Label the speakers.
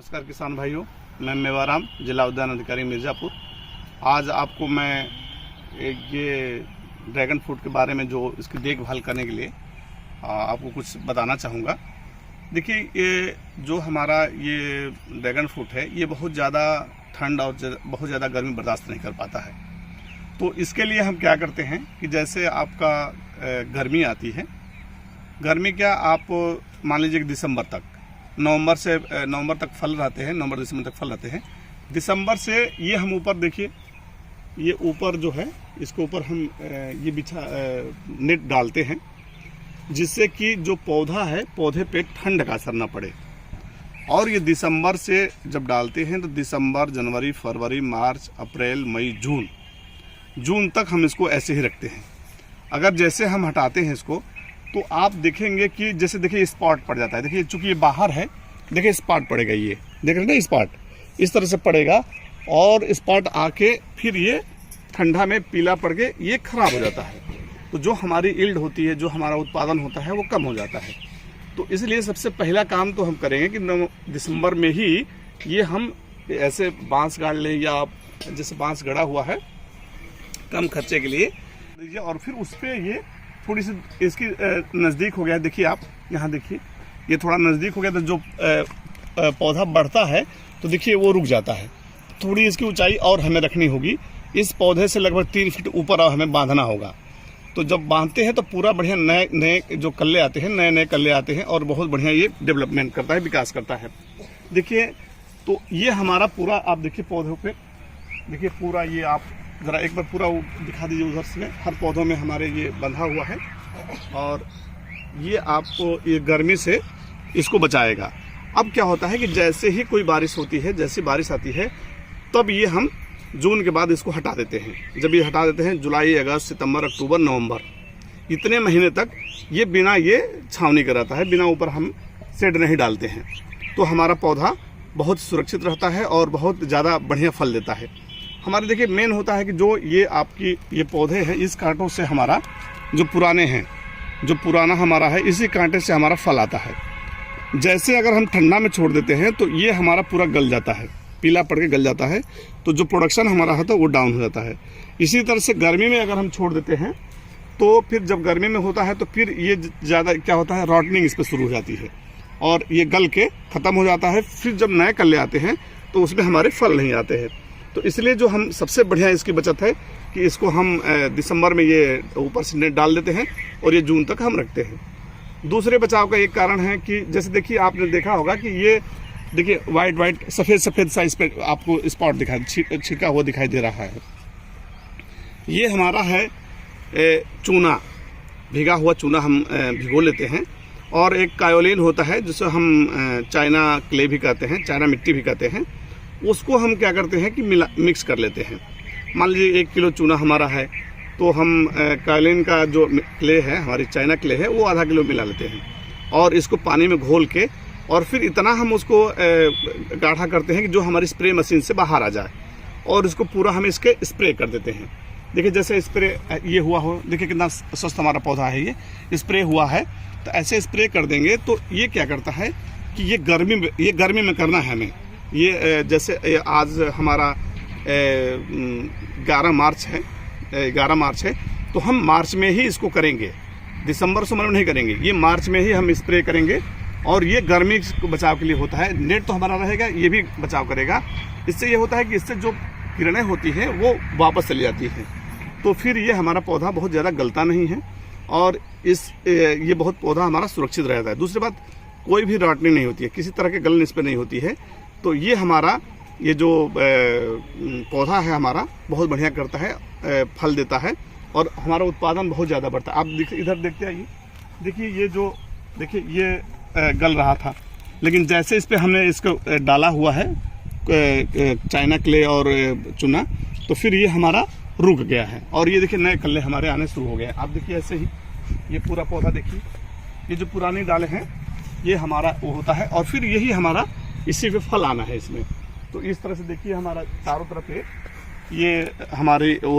Speaker 1: नमस्कार किसान भाइयों, मैं मेवाराम, जिला उद्यान अधिकारी मिर्ज़ापुर। आज आपको मैं ये ड्रैगन फ्रूट के बारे में, जो इसकी देखभाल करने के लिए आपको कुछ बताना चाहूँगा। देखिए, ये जो हमारा ये ड्रैगन फ्रूट है, ये बहुत ज़्यादा ठंड और बहुत ज़्यादा गर्मी बर्दाश्त नहीं कर पाता है। तो इसके लिए हम क्या करते हैं कि जैसे आपका गर्मी आती है, गर्मी क्या आप मान लीजिए कि दिसंबर तक, नवंबर तक फल रहते हैं, नवंबर दिसंबर तक फल रहते हैं। दिसंबर से ये हम ऊपर देखिए, ये ऊपर जो है इसके ऊपर हम ये नेट डालते हैं, जिससे कि जो पौधा है, पौधे पे ठंड का असर ना पड़े। और ये दिसंबर से जब डालते हैं तो दिसंबर, जनवरी, फरवरी, मार्च, अप्रैल, मई, जून तक हम इसको ऐसे ही रखते हैं। अगर जैसे हम हटाते हैं इसको, तो आप देखेंगे कि जैसे देखिए स्पॉट पड़ जाता है। देखिए चूंकि ये बाहर है, देखिए स्पॉट पड़ेगा, ये देख रहे हैं ना, स्पॉट इस तरह से पड़ेगा और स्पॉट आके फिर ये ठंडा में पीला पड़ के ये खराब हो जाता है। तो जो हमारी यील्ड होती है, जो हमारा उत्पादन होता है, वो कम हो जाता है। तो इसलिए सबसे पहला काम तो हम करेंगे कि दिसंबर में ही ये हम ऐसे बांस गाड़ लें, या जैसे बांस गड़ा हुआ है कम खर्चे के लिए, और फिर उस पर ये थोड़ी सी इसकी नज़दीक हो गया। देखिए आप यहाँ देखिए, ये थोड़ा नज़दीक हो गया, तो जो पौधा बढ़ता है तो देखिए वो रुक जाता है। थोड़ी इसकी ऊंचाई और हमें रखनी होगी। इस पौधे से लगभग 3 फीट ऊपर हमें बांधना होगा। तो जब बांधते हैं तो पूरा बढ़िया नए जो कल्ले आते हैं, नए कल्ले आते हैं और बहुत बढ़िया ये डेवलपमेंट करता है, विकास करता है। देखिए, तो ये हमारा पूरा, आप देखिए पौधों पे देखिए पूरा, ये आप ज़रा एक बार पूरा दिखा दीजिए उधर से। हर पौधों में हमारे ये बंधा हुआ है और ये आपको ये गर्मी से इसको बचाएगा। अब क्या होता है कि जैसे ही कोई बारिश होती है, जैसी बारिश आती है, तब ये हम जून के बाद इसको हटा देते हैं। जब ये हटा देते हैं, जुलाई, अगस्त, सितंबर, अक्टूबर, नवंबर, इतने महीने तक ये बिना ये छावनी का रहता है, बिना ऊपर हम शेड नहीं डालते हैं। तो हमारा पौधा बहुत सुरक्षित रहता है और बहुत ज़्यादा बढ़िया फल देता है। हमारे देखिए मेन होता है कि जो ये आपकी ये पौधे हैं, इस कांटों से हमारा जो पुराने हैं, जो पुराना हमारा है, इसी कांटे से हमारा फल आता है। जैसे अगर हम ठंडा में छोड़ देते हैं तो ये हमारा पूरा गल जाता है, पीला पड़ के गल जाता है, तो जो प्रोडक्शन हमारा होता है वो डाउन हो जाता है। इसी तरह से गर्मी में अगर हम छोड़ देते हैं, तो फिर जब गर्मी में होता है तो फिर ये ज़्यादा क्या होता है, रॉटनिंग इस पर शुरू हो जाती है और ये गल के ख़त्म हो जाता है। फिर जब नए कल्ले आते हैं तो उसमें हमारे फल नहीं आते हैं। तो इसलिए जो हम सबसे बढ़िया इसकी बचत है कि इसको हम दिसंबर में ये ऊपर से नेट डाल देते हैं और ये जून तक हम रखते हैं। दूसरे बचाव का एक कारण है कि जैसे देखिए, आपने देखा होगा कि ये देखिए वाइट सफ़ेद साइज पे आपको स्पॉट छिड़का हुआ दिखाई दे रहा है। ये हमारा है चूना, भीगा हुआ चूना हम भिगो लेते हैं। और एक कायोलिन होता है जिसे हम चाइना क्ले भी कहते हैं, चाइना मिट्टी भी कहते हैं। उसको हम क्या करते हैं कि मिक्स कर लेते हैं। मान लीजिए 1 किलो चूना हमारा है, तो हम कायोलिन का जो क्ले है, हमारी चाइना क्ले है, वो आधा किलो मिला लेते हैं और इसको पानी में घोल के, और फिर इतना हम उसको गाढ़ा करते हैं कि जो हमारी स्प्रे मशीन से बाहर आ जाए, और इसको पूरा हम इसके स्प्रे कर देते हैं। देखिए जैसे स्प्रे ये हुआ हो, देखिए कितना स्वस्थ हमारा पौधा है, ये स्प्रे हुआ है। तो ऐसे स्प्रे कर देंगे तो ये क्या करता है कि ये गर्मी में करना है हमें। ये जैसे आज हमारा 11 मार्च है, तो हम मार्च में ही इसको करेंगे, दिसंबर से में नहीं करेंगे। ये मार्च में ही हम स्प्रे करेंगे और ये गर्मी को बचाव के लिए होता है। नेट तो हमारा रहेगा, ये भी बचाव करेगा। इससे ये होता है कि इससे जो किरणें होती हैं वो वापस चली जाती हैं, तो फिर ये हमारा पौधा बहुत ज़्यादा गलता नहीं है और ये बहुत पौधा हमारा सुरक्षित रहता है। दूसरी बात, कोई भी रॉटनिंग नहीं होती है, किसी तरह के गलन इस पर नहीं होती है। तो ये हमारा ये जो पौधा है हमारा बहुत बढ़िया करता है, फल देता है और हमारा उत्पादन बहुत ज़्यादा बढ़ता है। आप इधर देखते आइए, देखिए ये जो देखिए ये गल रहा था, लेकिन जैसे इस पर हमने इसको डाला हुआ है चाइना क्ले और चूना, तो फिर ये हमारा रुक गया है और ये देखिए नए कल्ले हमारे आने शुरू हो गए। आप देखिए ऐसे ही ये पूरा पौधा देखिए, ये जो पुराने डाले हैं ये हमारा वो होता है और फिर यही हमारा इसी पे फल आना है इसमें। तो इस तरह से देखिए हमारा चारों तरफ ये हमारे वो